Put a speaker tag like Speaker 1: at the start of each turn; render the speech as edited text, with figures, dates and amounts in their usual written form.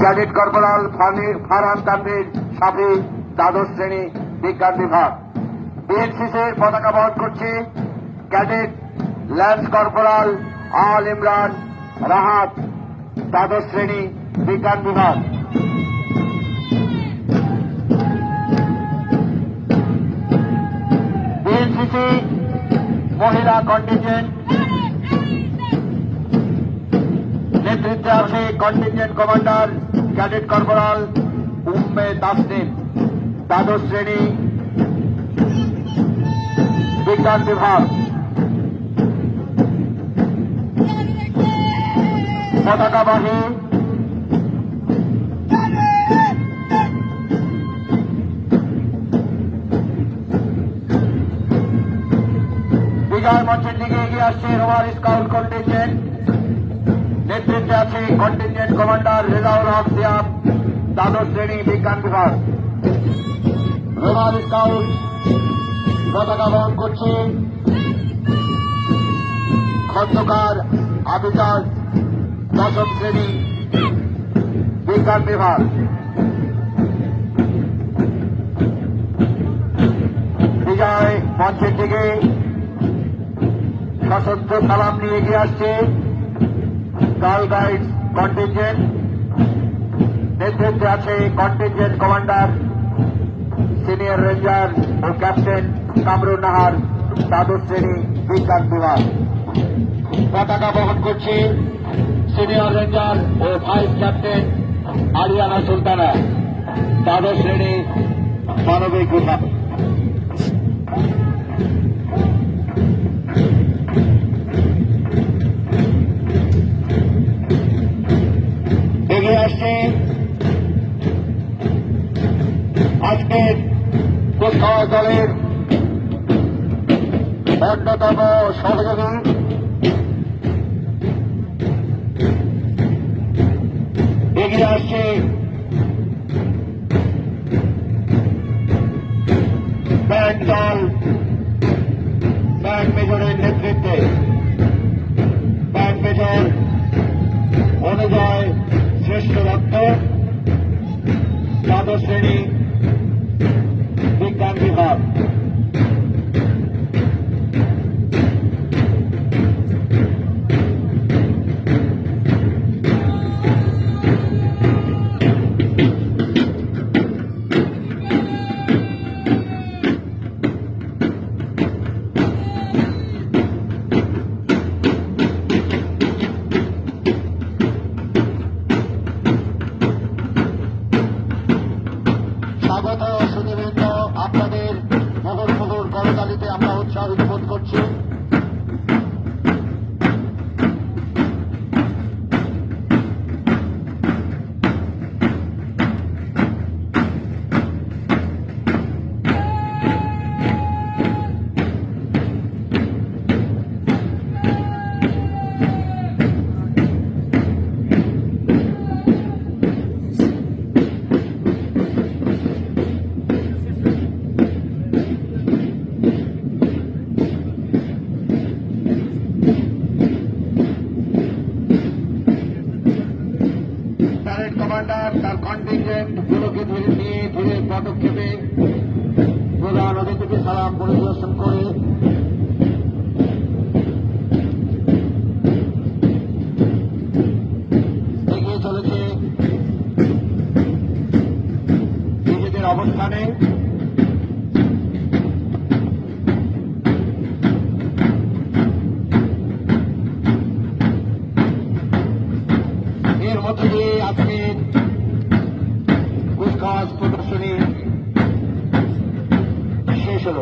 Speaker 1: Cadet corporal Farhan Tanvir সাফি, দ্বাদশ শ্রেণী বিজ্ঞান বিভাগ। বিএনসিসির পতাকা বহন করছে ক্যাডেট ল্যান্স কর্পোরাল আল ইমরান রাহাত, দ্বাদশ শ্রেণী বিজ্ঞান বিভাগ। বিএনসিসি মহিলা কন্টিনজেন্ট নেতৃত্বে আছে contingent commander cadet corporal Umme Tasnim, দ্বাদশ শ্রেণী বিজ্ঞান বিভাগ। পতাকাবাহী বিজয় মঞ্চের দিকে এগিয়ে আসছে রোভার স্কাউট কন্টিনজেন্ট, নেতৃত্বে আছে কন্টিনজেন্ট কমান্ডার রেজাউল হক সিয়াম, দ্বাদশ শ্রেণী বিজ্ঞান বিভাগ। রোভার স্কাউট পতাকা বহন করছে খন্দকার আবিজাজ, দশম শ্রেণী বিজ্ঞান বিভাগ। বিজয় মঞ্চের দিকে সশস্ত্র সালাম নিয়ে এগিয়ে আসছে গার্ল গাইডস কন্টিনজেন্ট, নেতৃত্বে আছে কন্টিনজেন্ট কমান্ডার সিনিয়র রেঞ্জার ও ক্যাপ্টেন কামরুন নাহার, দ্বাদশ শ্রেণী বিজ্ঞান বিভাগ। পতাকা বহন করছে সিনিয়র রেঞ্জার ও ভাইস ক্যাপ্টেন আরিয়ানা সুলতানা, দ্বাদশ শ্রেণী মানবিক বিভাগ। এগিয়ে আসছে আজকের কুচকাওয়াজ দলের অন্যতম সহযোগী এগিয়ে আসছে ব্যান্ড দল, ব্যান্ড মেজরের নেতৃত্বে ব্যান্ড মেজর অনুজয় শ্রেষ্ঠ দত্ত, দ্বাদশ শ্রেণী বিজ্ঞান বিভাগ। স্বাগত সুধীবৃন্দ, আপনাদের মুহুর্মুহুর করতালিতে আমরা উৎসাহিত বোধ করছি। প্যারেড কমান্ডার তার কন্টিনজেন্ট গুলোকে নিয়ে ধীরে পদক্ষেপে প্রধান অতিথিকে সালাম পরিদর্শন করে এগিয়ে চলেছে নিজেদের অবস্থানে। এর মধ্যে দিয়ে আজকে কুচকাওয়াজ প্রদর্শনী শেষ হল।